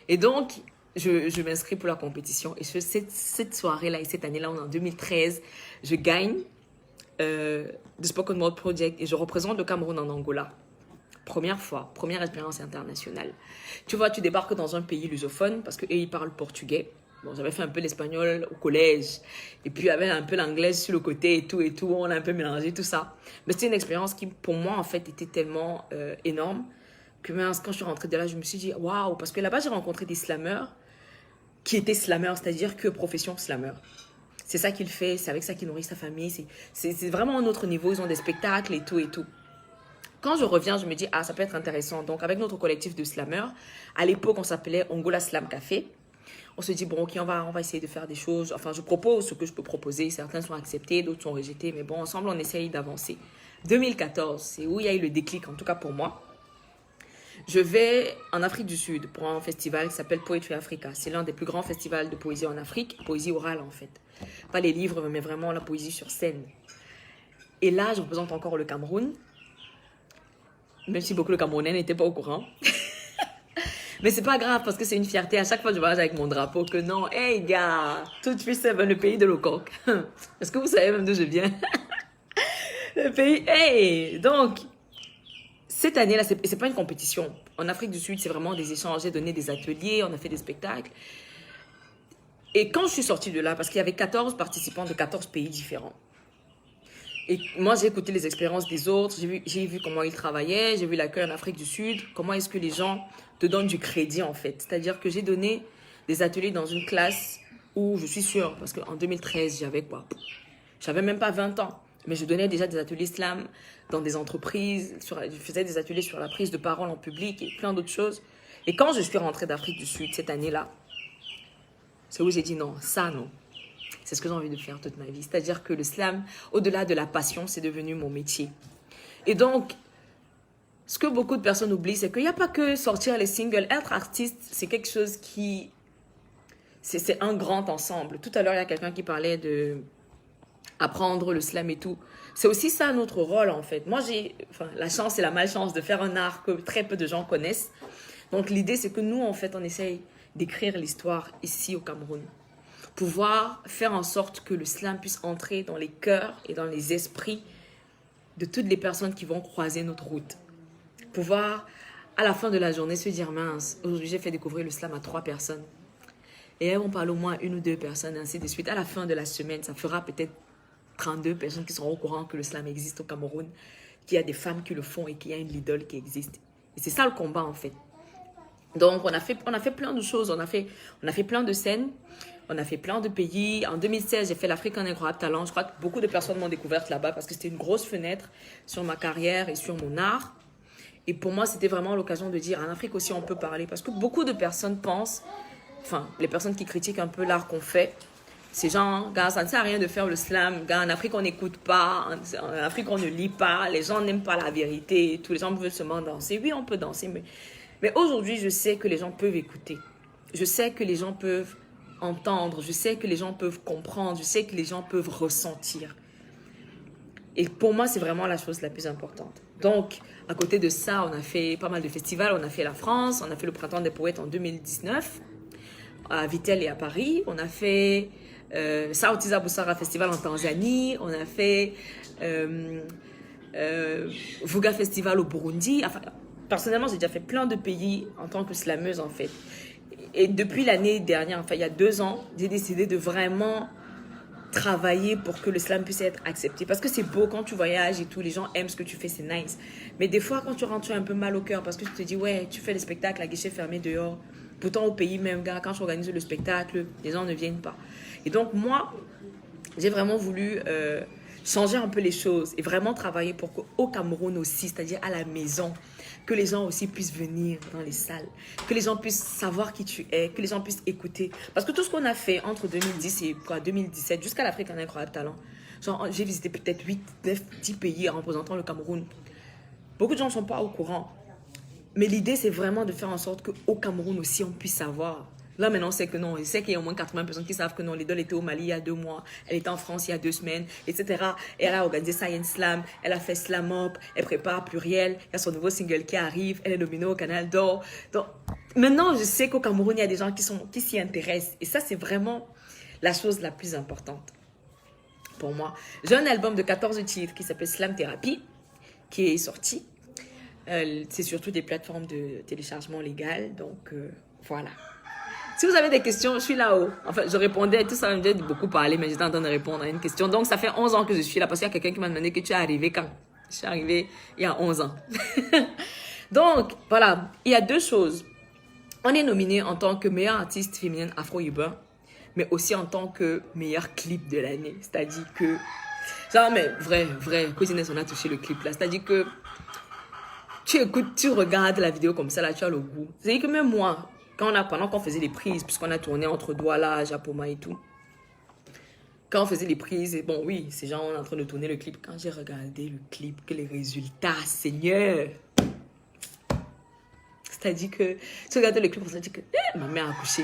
Speaker 1: Et donc, je m'inscris pour la compétition. Et cette soirée-là et cette année-là, on est en 2013, je gagne The Spoken Word Project et je représente le Cameroun en Angola. Première fois, première expérience internationale. Tu vois, tu débarques dans un pays lusophone parce qu'eux, ils parlent portugais. Bon, j'avais fait un peu l'espagnol au collège. Et puis, il y avait un peu l'anglais sur le côté et tout. On a un peu mélangé tout ça. Mais c'était une expérience qui, pour moi, en fait, était tellement énorme que quand je suis rentrée de là, je me suis dit, waouh, parce que là-bas, j'ai rencontré des slammeurs qui étaient slammeurs, c'est-à-dire que profession slammeur. C'est ça qu'il fait, c'est avec ça qu'il nourrit sa famille. C'est vraiment un autre niveau. Ils ont des spectacles et tout et tout. Quand je reviens, je me dis, ah, ça peut être intéressant. Donc, avec notre collectif de slammeurs, à l'époque, on s'appelait Angola Slam Café. On se dit, bon, ok, on va essayer de faire des choses. Enfin, je propose ce que je peux proposer. Certains sont acceptés, d'autres sont rejetés. Mais bon, ensemble, on essaye d'avancer. 2014, c'est où il y a eu le déclic, en tout cas pour moi. Je vais en Afrique du Sud pour un festival qui s'appelle Poetry Africa. C'est l'un des plus grands festivals de poésie en Afrique. Poésie orale, en fait. Pas les livres, mais vraiment la poésie sur scène. Et là, je représente encore le Cameroun. Même si beaucoup de Camerounais n'étaient pas au courant. Mais c'est pas grave parce que c'est une fierté. À chaque fois, je voyage avec mon drapeau que non, hey gars, tout de suite, c'est le pays de l'Ocoque. Est-ce que vous savez même d'où je viens? Le pays, hey! Donc, cette année-là, c'est pas une compétition. En Afrique du Sud, c'est vraiment des échanges. J'ai donné des ateliers, on a fait des spectacles. Et quand je suis sortie de là, parce qu'il y avait 14 participants de 14 pays différents, et moi, j'ai écouté les expériences des autres, j'ai vu comment ils travaillaient, j'ai vu l'accueil en Afrique du Sud, comment est-ce que les gens te donnent du crédit en fait. C'est-à-dire que j'ai donné des ateliers dans une classe où je suis sûre, parce qu'en 2013, j'avais quoi? J'avais même pas 20 ans, mais je donnais déjà des ateliers slam dans des entreprises, je faisais des ateliers sur la prise de parole en public et plein d'autres choses. Et quand je suis rentrée d'Afrique du Sud cette année-là, c'est où j'ai dit non, ça non. C'est ce que j'ai envie de faire toute ma vie. C'est-à-dire que le slam, au-delà de la passion, c'est devenu mon métier. Et donc, ce que beaucoup de personnes oublient, c'est qu'il n'y a pas que sortir les singles. Être artiste, c'est quelque chose qui... C'est un grand ensemble. Tout à l'heure, il y a quelqu'un qui parlait de apprendre le slam et tout. C'est aussi ça notre rôle, en fait. Moi, j'ai la chance et la malchance de faire un art que très peu de gens connaissent. Donc, l'idée, c'est que nous, en fait, on essaye d'écrire l'histoire ici au Cameroun. Pouvoir faire en sorte que le slam puisse entrer dans les cœurs et dans les esprits de toutes les personnes qui vont croiser notre route. Pouvoir, à la fin de la journée, se dire, mince, aujourd'hui j'ai fait découvrir le slam à 3 personnes. Et elles vont parler au moins à 1 ou 2 personnes, ainsi de suite. À la fin de la semaine, ça fera peut-être 32 personnes qui seront au courant que le slam existe au Cameroun, qu'il y a des femmes qui le font et qu'il y a une idole qui existe. Et c'est ça le combat, en fait. Donc, on a fait plein de choses. On a fait plein de scènes. On a fait plein de pays. En 2016, j'ai fait l'Afrique en incroyable talent. Je crois que beaucoup de personnes m'ont découverte là-bas parce que c'était une grosse fenêtre sur ma carrière et sur mon art. Et pour moi, c'était vraiment l'occasion de dire, en Afrique aussi, on peut parler. Parce que beaucoup de personnes pensent, les personnes qui critiquent un peu l'art qu'on fait, c'est genre, gars, ça ne sert à rien de faire le slam. Gars, en Afrique, on n'écoute pas. En Afrique, on ne lit pas. Les gens n'aiment pas la vérité. Tous les gens veulent seulement danser. Oui, on peut danser, mais aujourd'hui, je sais que les gens peuvent écouter. Je sais que les gens peuvent entendre. Je sais que les gens peuvent comprendre. Je sais que les gens peuvent ressentir. Et pour moi, c'est vraiment la chose la plus importante. Donc, à côté de ça, on a fait pas mal de festivals. On a fait la France. On a fait le Printemps des Poètes en 2019 à Vittel et à Paris. On a fait Sauti Busara Festival en Tanzanie. On a fait Vuga Festival au Burundi. Enfin, personnellement, j'ai déjà fait plein de pays en tant que slameuse, en fait. Et depuis l'année dernière, il y a 2 ans, j'ai décidé de vraiment travailler pour que le slam puisse être accepté. Parce que c'est beau quand tu voyages et tout, les gens aiment ce que tu fais, c'est nice. Mais des fois, quand tu rentres, tu as un peu mal au cœur parce que tu te dis, ouais, tu fais le spectacle à guichet fermé dehors. Pourtant, au pays même, gars, quand je organise le spectacle, les gens ne viennent pas. Et donc, moi, j'ai vraiment voulu changer un peu les choses et vraiment travailler pour qu'au Cameroun aussi, c'est-à-dire à la maison, que les gens aussi puissent venir dans les salles, que les gens puissent savoir qui tu es, que les gens puissent écouter. Parce que tout ce qu'on a fait entre 2010 et 2017, jusqu'à l'Afrique en incroyable talent, genre j'ai visité peut-être 8, 9, 10 pays en représentant le Cameroun. Beaucoup de gens ne sont pas au courant. Mais l'idée, c'est vraiment de faire en sorte qu'au Cameroun aussi, on puisse savoir. Là, maintenant, on sait que non. Je sais qu'il y a au moins 80 personnes qui savent que non. L'idole était au Mali il y a 2 mois. Elle était en France il y a 2 semaines, etc. Et elle a organisé Science Slam. Elle a fait Slam Up. Elle prépare Pluriel. Il y a son nouveau single qui arrive. Elle est nominée au Canal d'Or. Donc, maintenant, je sais qu'au Cameroun, il y a des gens qui s'y intéressent. Et ça, c'est vraiment la chose la plus importante pour moi. J'ai un album de 14 titres qui s'appelle Slam Therapy, qui est sorti. C'est surtout des plateformes de téléchargement légal. Donc, voilà. Si vous avez des questions, je suis là-haut. En fait, je répondais, tout ça, j'ai beaucoup parlé, mais j'étais en train de répondre à une question. Donc, ça fait 11 ans que je suis là parce qu'il y a quelqu'un qui m'a demandé que tu es arrivé quand? Je suis arrivée il y a 11 ans. Donc, voilà, il y a 2 choses. On est nominé en tant que meilleure artiste féminine afro-urbain, mais aussi en tant que meilleur clip de l'année. C'est-à-dire que, genre, mais vrai, Cousines, on a touché le clip là. C'est-à-dire que tu écoutes, tu regardes la vidéo comme ça, là, tu as le goût. C'est-à-dire que même moi, pendant qu'on faisait les prises, puisqu'on a tourné entre Douala, Japoma et tout, quand on faisait les prises, et bon, oui, ces gens, on est en train de tourner le clip. Quand j'ai regardé le clip, que les résultats, Seigneur! C'est-à-dire que, tu regardes le clip, on se dit que, ma mère a accouché.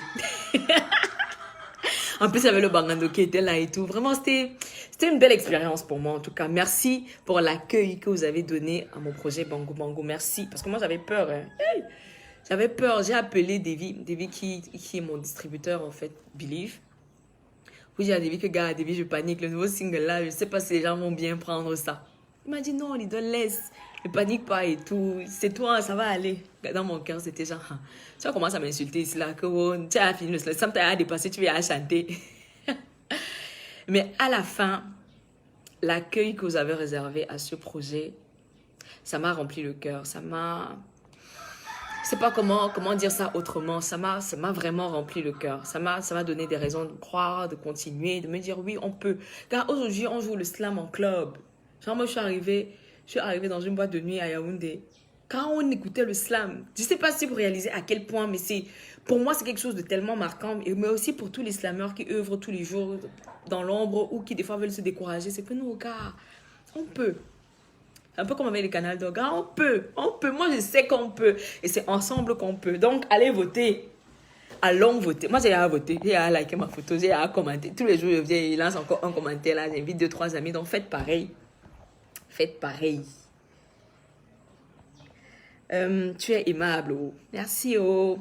Speaker 1: En plus, il y avait le Bangando qui était là et tout. Vraiment, c'était une belle expérience pour moi, en tout cas. Merci pour l'accueil que vous avez donné à mon projet Bango Bango. Merci. Parce que moi, j'avais peur. Hein. Hey! J'avais peur. J'ai appelé Davy qui est mon distributeur, en fait, Believe. Oui, j'ai dit que, gars, Davy, je panique. Le nouveau single là, je ne sais pas si les gens vont bien prendre ça. Il m'a dit non, l'idole, laisse. Ne panique pas et tout. C'est toi, ça va aller. Dans mon cœur, c'était genre, ah, tu vas commencer à m'insulter ici là, que oh, tu as fini le slam, tu as dépassé, tu vas chanter. Mais à la fin, l'accueil que vous avez réservé à ce projet, ça m'a rempli le cœur. Ça m'a... Je sais pas comment dire ça autrement. Ça m'a vraiment rempli le cœur. Ça m'a donné des raisons de croire, de continuer, de me dire oui, on peut. Car aujourd'hui, on joue le slam en club. Genre, moi, je suis arrivée dans une boîte de nuit à Yaoundé. Quand on écoutait le slam, je sais pas si vous réalisez à quel point, mais pour moi, c'est quelque chose de tellement marquant. Mais aussi pour tous les slammeurs qui œuvrent tous les jours dans l'ombre ou qui des fois veulent se décourager. C'est que nous, gars, on peut. Un peu comme avec les canals d'orgue. On peut. Moi, je sais qu'on peut. Et c'est ensemble qu'on peut. Donc, allez voter. Allons voter. Moi, j'ai à voter. J'ai à liker ma photo. J'ai à commenter. Tous les jours, je viens, il lance encore un commentaire là. J'invite 2-3 amis. Donc, faites pareil. Faites pareil. Tu es aimable. Oh. Merci. Oh.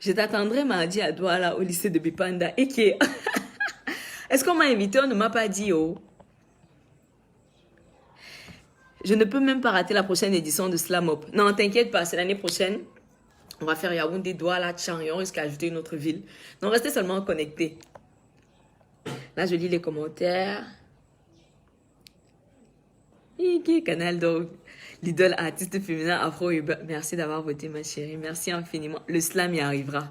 Speaker 1: Je t'attendrai mardi à Douala au lycée de Bipanda. Et qui est... Est-ce qu'on m'a invité? On ne m'a pas dit, oh. Je ne peux même pas rater la prochaine édition de Slam Up. Non, t'inquiète pas, c'est l'année prochaine. On va faire Yaoundé, Douala, Tchang et on risque d'ajouter une autre ville. Donc, restez seulement connectés. Là, je lis les commentaires. Canal Dog. L'idole artiste féminin afro-urbain. Merci d'avoir voté, ma chérie. Merci infiniment. Le slam y arrivera.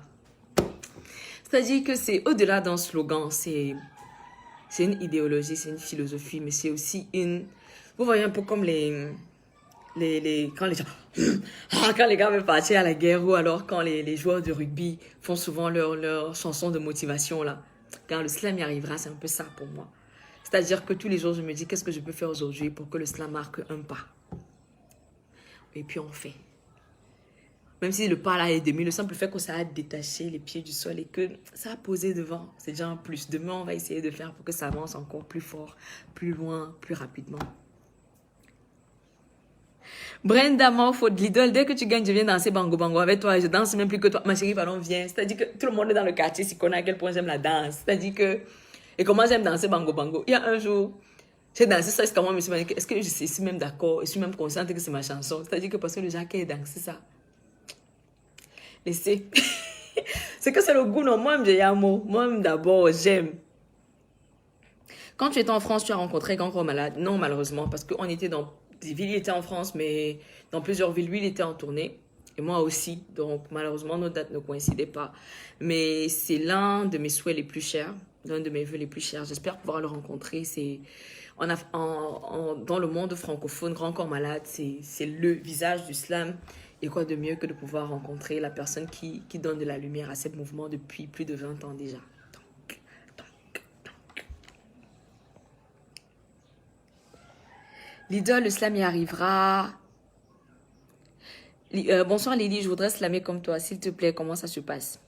Speaker 1: C'est-à-dire que c'est au-delà d'un slogan, c'est une idéologie, c'est une philosophie, mais c'est aussi une... Vous voyez un peu comme quand les gens... quand les gars veulent partir à la guerre ou alors quand les joueurs de rugby font souvent leur chanson de motivation là. Quand le slam y arrivera, c'est un peu ça pour moi. C'est-à-dire que tous les jours, je me dis qu'est-ce que je peux faire aujourd'hui pour que le slam marque un pas. Et puis on fait. Même si le pas là est demi, le simple fait que ça a détaché les pieds du sol et que ça a posé devant, c'est déjà un plus. Demain, on va essayer de faire pour que ça avance encore plus fort, plus loin, plus rapidement. Brenda Morford, l'idole, dès que tu gagnes, je viens danser bango bango avec toi. Je danse même plus que toi. Ma chérie, pardon, viens. C'est-à-dire que tout le monde est dans le quartier s'y connaît à quel point j'aime la danse. C'est-à-dire que... Et comment j'aime danser bango bango. Il y a un jour, j'ai dansé ça, c'est comment je me suis dit, est-ce que je suis même d'accord, je suis même consciente que c'est ma chanson. C'est-à-dire que parce que le Jacques dansé ça. Laissez. C'est que c'est le goût, non. Moi, j'ai un mot. Moi, d'abord, j'aime. Quand tu étais en France, tu as rencontré Grand Corps Malade? Non, malheureusement, parce qu'on était dans des villes, il était en France, mais dans plusieurs villes, lui, il était en tournée. Et moi aussi. Donc, malheureusement, nos dates ne coïncidaient pas. Mais c'est l'un de mes souhaits les plus chers, l'un de mes vœux les plus chers. J'espère pouvoir le rencontrer. Dans le monde francophone, Grand Corps Malade, c'est le visage du slam. Et quoi de mieux que de pouvoir rencontrer la personne qui donne de la lumière à ce mouvement depuis plus de 20 ans déjà. L'idole, le slam y arrivera. Bonsoir Lily, je voudrais slammer comme toi. S'il te plaît, comment ça se passe?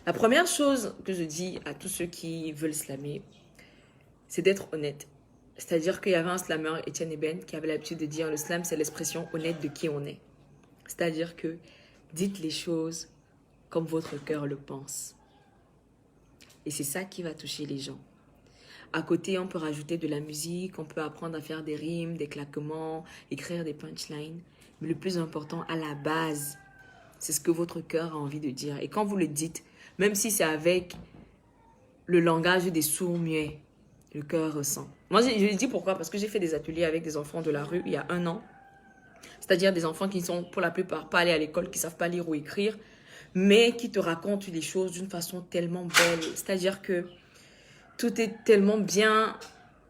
Speaker 1: La première chose que je dis à tous ceux qui veulent slammer, c'est d'être honnête. C'est-à-dire qu'il y avait un slammer, Etienne Eben, qui avait l'habitude de dire le slam, c'est l'expression honnête de qui on est. C'est-à-dire que dites les choses comme votre cœur le pense. Et c'est ça qui va toucher les gens. À côté, on peut rajouter de la musique, on peut apprendre à faire des rimes, des claquements, écrire des punchlines. Mais le plus important, à la base, c'est ce que votre cœur a envie de dire. Et quand vous le dites, même si c'est avec le langage des sourds-muets, le cœur ressent. Moi, je le dis pourquoi? Parce que j'ai fait des ateliers avec des enfants de la rue il y a 1 an. C'est-à-dire des enfants qui sont pour la plupart pas allés à l'école, qui ne savent pas lire ou écrire, mais qui te racontent les choses d'une façon tellement belle. C'est-à-dire que tout est tellement bien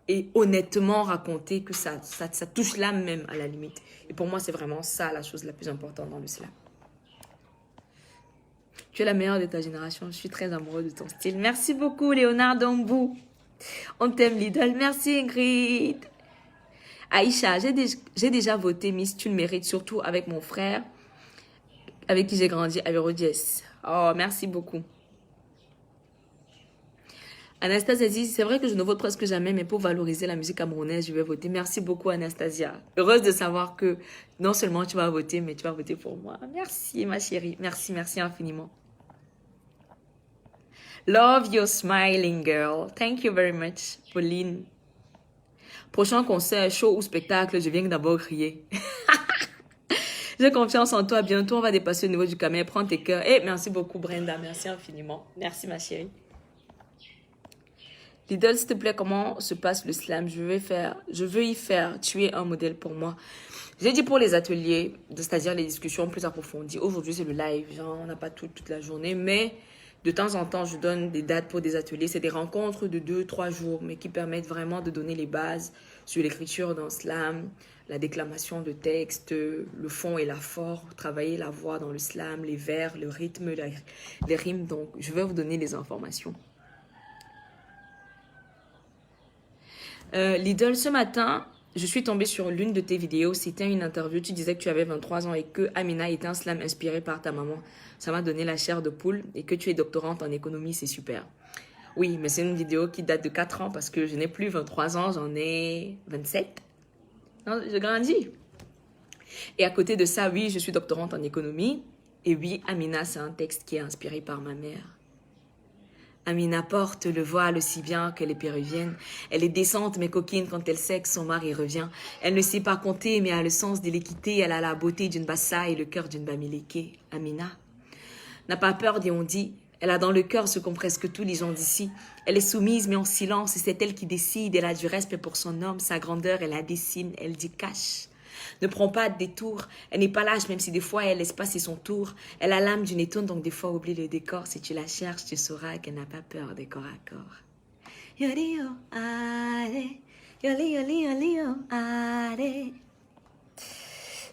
Speaker 1: et honnêtement raconté que ça touche l'âme même à la limite. Et pour moi, c'est vraiment ça la chose la plus importante dans le slam. Tu es la meilleure de ta génération. Je suis très amoureux de ton style. Merci beaucoup, Léonard Dombou. On t'aime, l'idole. Merci, Ingrid. Aïcha, j'ai déjà voté Miss, tu le mérites, surtout avec mon frère, avec qui j'ai grandi à Eurodies. Oh, merci beaucoup. Anastasia dit, c'est vrai que je ne vote presque jamais, mais pour valoriser la musique camerounaise, je vais voter. Merci beaucoup, Anastasia. Heureuse de savoir que non seulement tu vas voter, mais tu vas voter pour moi. Merci, ma chérie. Merci, merci infiniment. Love your smiling girl. Thank you very much, Pauline. Prochain concert, show ou spectacle, je viens d'abord crier. J'ai confiance en toi. Bientôt, on va dépasser le niveau du camé. Prends tes cœurs. Et merci beaucoup, Brenda. Merci infiniment. Merci, ma chérie. Lidl, s'il te plaît, comment se passe le slam? Je veux y faire. Tu es un modèle pour moi. J'ai dit pour les ateliers, c'est-à-dire les discussions plus approfondies. Aujourd'hui, c'est le live. Genre, on n'a pas toute la journée. Mais de temps en temps, je donne des dates pour des ateliers. C'est des rencontres de 2-3 jours, mais qui permettent vraiment de donner les bases sur l'écriture d'un slam, la déclamation de textes, le fond et la forme, travailler la voix dans le slam, les vers, le rythme, les rimes. Donc, je vais vous donner les informations. Lidl, ce matin, je suis tombée sur l'une de tes vidéos. C'était une interview. Tu disais que tu avais 23 ans et que Amina était un slam inspiré par ta maman. Ça m'a donné la chair de poule et que tu es doctorante en économie, c'est super. Oui, mais c'est une vidéo qui date de 4 ans parce que je n'ai plus 23 ans, j'en ai 27. Non, je grandis. Et à côté de ça, oui, je suis doctorante en économie. Et oui, Amina, c'est un texte qui est inspiré par ma mère. Amina porte le voile aussi bien que les péruviennes. Elle est décente mais coquine quand elle sait que son mari revient. Elle ne sait pas compter mais a le sens de l'équité. Elle a la beauté d'une bassa et le cœur d'une bamileke. Amina n'a pas peur des on-dit. Elle a dans le cœur ce qu'ont presque tous les gens d'ici. Elle est soumise mais en silence et c'est elle qui décide. Elle a du respect pour son homme, sa grandeur, elle la dessine, elle dit cache. Ne prend pas de détour. Elle n'est pas lâche, même si des fois elle laisse passer son tour. Elle a l'âme d'une étonne, donc des fois oublie le décor. Si tu la cherches, tu sauras qu'elle n'a pas peur des corps à corps. Yoli-yo, allez. Yoli, yoli, yoli, allez.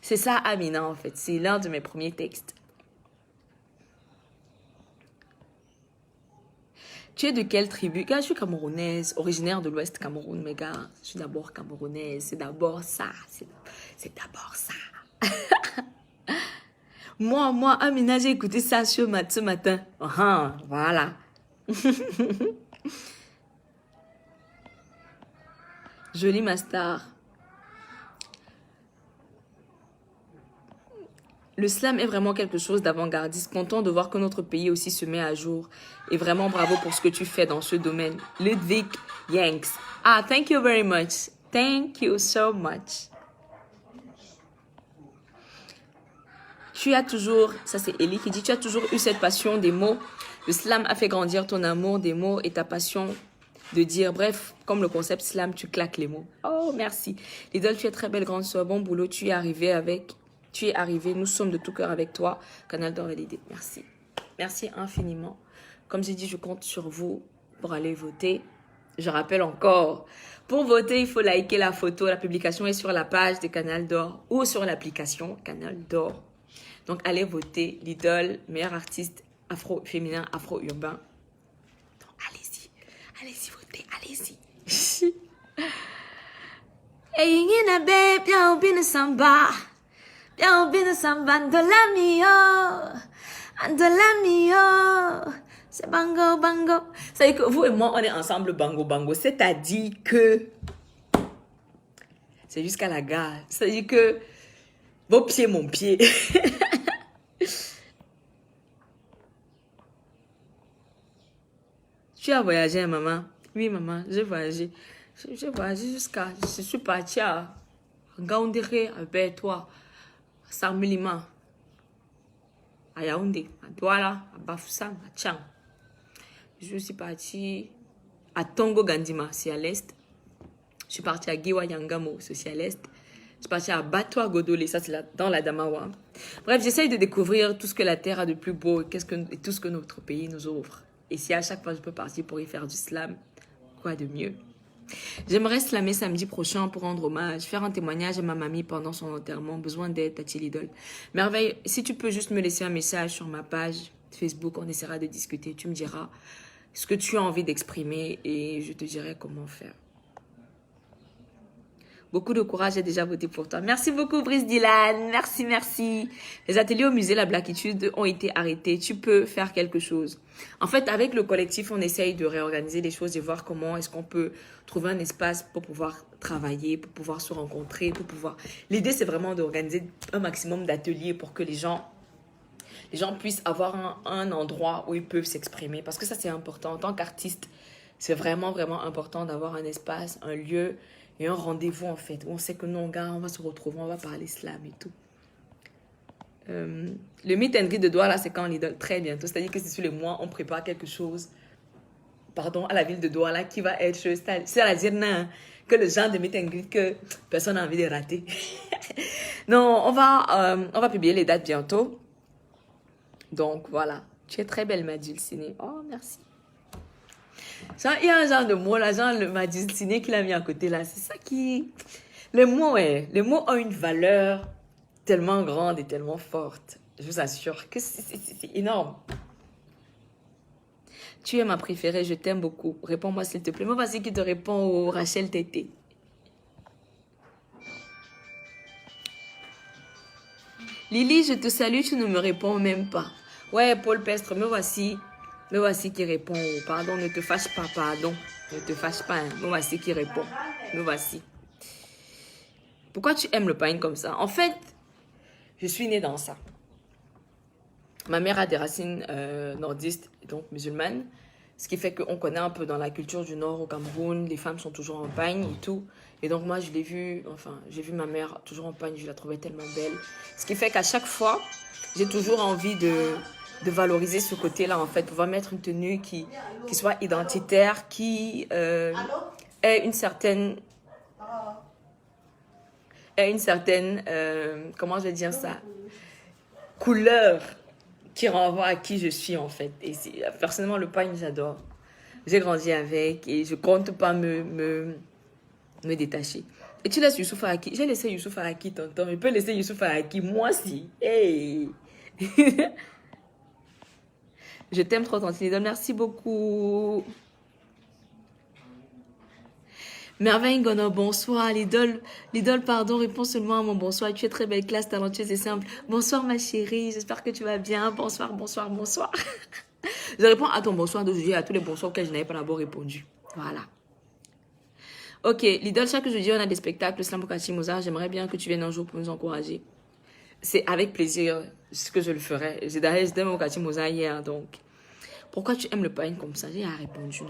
Speaker 1: C'est ça, Amina, en fait. C'est l'un de mes premiers textes. Tu es de quelle tribu? Je suis camerounaise, originaire de l'Ouest Cameroun, mes gars. Je suis d'abord camerounaise. C'est d'abord ça. C'est d'abord ça. Moi, Amina, j'ai écouté ça ce matin. Voilà. Jolie ma star. Le slam est vraiment quelque chose d'avant-gardiste. Content de voir que notre pays aussi se met à jour. Et vraiment bravo pour ce que tu fais dans ce domaine. Ludwig Yanks. Ah, thank you very much. Thank you so much. Tu as toujours, ça c'est Ellie qui dit, tu as toujours eu cette passion des mots. Le slam a fait grandir ton amour des mots et ta passion de dire, bref, comme le concept slam, tu claques les mots. Oh, merci. Lidl, tu es très belle grande soeur. Bon boulot, tu es arrivé, nous sommes de tout cœur avec toi. Canal d'Or validé. Merci. Merci infiniment. Comme j'ai dit, je compte sur vous pour aller voter. Je rappelle encore, pour voter, il faut liker la photo. La publication est sur la page de Canal d'Or ou sur l'application Canal d'Or. Donc, allez voter l'idole, meilleur artiste afro-féminin, afro-urbain. Donc, allez-y voter, allez-y. Hey, in a babe, yo, bin samba. Yo, bin samba, andola mio. C'est bango, bango. Ça veut dire que vous et moi, on est ensemble bango, bango. C'est-à-dire que c'est jusqu'à la gare. C'est-à-dire que vos pieds, mon pied. Tu as voyagé, maman? Oui, maman, j'ai voyagé. J'ai voyagé jusqu'à... Je suis partie à Ngaoundéré avec toi, à Sarmilima, à Yaoundé, à Douala, à Bafoussam, à Tchang. Je suis partie à Tongo Gandima, c'est à l'est. Je suis partie à Giwa Yangamo, c'est à l'est. Je suis partie à Batoa Godolé, ça c'est dans la Damawa. Bref, j'essaye de découvrir tout ce que la terre a de plus beau et tout ce que notre pays nous offre. Et si à chaque fois je peux partir pour y faire du slam, quoi de mieux? J'aimerais slammer samedi prochain pour rendre hommage, faire un témoignage à ma mamie pendant son enterrement. Besoin d'aide, Tati Lidl. Merveille, si tu peux juste me laisser un message sur ma page Facebook, on essaiera de discuter. Tu me diras ce que tu as envie d'exprimer et je te dirai comment faire. Beaucoup de courage, j'ai déjà voté pour toi. Merci beaucoup, Brice Dylan. Merci, merci. Les ateliers au musée La Blackitude ont été arrêtés. Tu peux faire quelque chose. En fait, avec le collectif, on essaye de réorganiser les choses et voir comment est-ce qu'on peut trouver un espace pour pouvoir travailler, pour pouvoir se rencontrer, pour pouvoir... L'idée, c'est vraiment d'organiser un maximum d'ateliers pour que les gens les gens puissent avoir un endroit où ils peuvent s'exprimer. Parce que ça, c'est important. En tant qu'artiste, c'est vraiment, vraiment important d'avoir un espace, un lieu et un rendez-vous, en fait, où on sait que non, gars, on va se retrouver, on va parler slam et tout. Le meet and greet de Douala, c'est quand on idole très bientôt. C'est-à-dire que c'est sur les mois, on prépare quelque chose, pardon, à la ville de Douala qui va être, c'est-à-dire que le genre de meet and greet que personne n'a envie de rater. Non, on va publier les dates bientôt. Donc, voilà. Tu es très belle, ma Dulcinée. Oh, merci. Genre, il y a un genre de mot, là, genre ma Dulcinée qu'il a mis à côté, là. C'est ça qui... Les mots ont une valeur tellement grande et tellement forte. Je vous assure que c'est énorme. Tu es ma préférée, je t'aime beaucoup. Réponds-moi, s'il te plaît. Moi, voici qui te répond au Rachel Tété. Lily, je te salue, tu ne me réponds même pas. Ouais, Paul Pestre, me voici qui répond. Pardon, ne te fâche pas, pardon. Ne te fâche pas, hein. Me voici qui répond. Me voici. Pourquoi tu aimes le pain comme ça? En fait, je suis née dans ça. Ma mère a des racines nordistes, donc musulmanes. Ce qui fait qu'on connaît un peu dans la culture du Nord au Cameroun. Les femmes sont toujours en pagne et tout. Et donc moi, je l'ai vu, enfin, j'ai vu ma mère toujours en pagne. Je la trouvais tellement belle. Ce qui fait qu'à chaque fois, j'ai toujours envie de valoriser ce côté-là, en fait. Pouvoir mettre une tenue qui soit identitaire, qui ait une certaine... comment je vais dire ça, couleur qui renvoie à qui je suis, en fait. Et personnellement, le pagne, j'adore. J'ai grandi avec et je compte pas me détacher. Et tu laisses Youssouf Aki. J'ai laissé Youssouf Aki, tonton. Je peux laisser Youssouf Aki, moi si. Hey. Je t'aime trop, tante Lidl. Merci beaucoup. Merveille Ngono, bonsoir. L'idole, pardon, réponds seulement à mon bonsoir. Tu es très belle, classe, talentueuse et simple. Bonsoir, ma chérie. J'espère que tu vas bien. Bonsoir, bonsoir, bonsoir. Je réponds à ton bonsoir d'aujourd'hui et à tous les bonsoirs auxquels je n'avais pas d'abord répondu. Voilà. Ok, l'idole, chaque jeudi, on a des spectacles. Slam Pokachi Mozart. J'aimerais bien que tu viennes un jour pour nous encourager. C'est avec plaisir que je le ferai. J'ai d'ailleurs Pokachi Mozart hier, donc. Pourquoi tu aimes le pain comme ça? J'ai répondu non.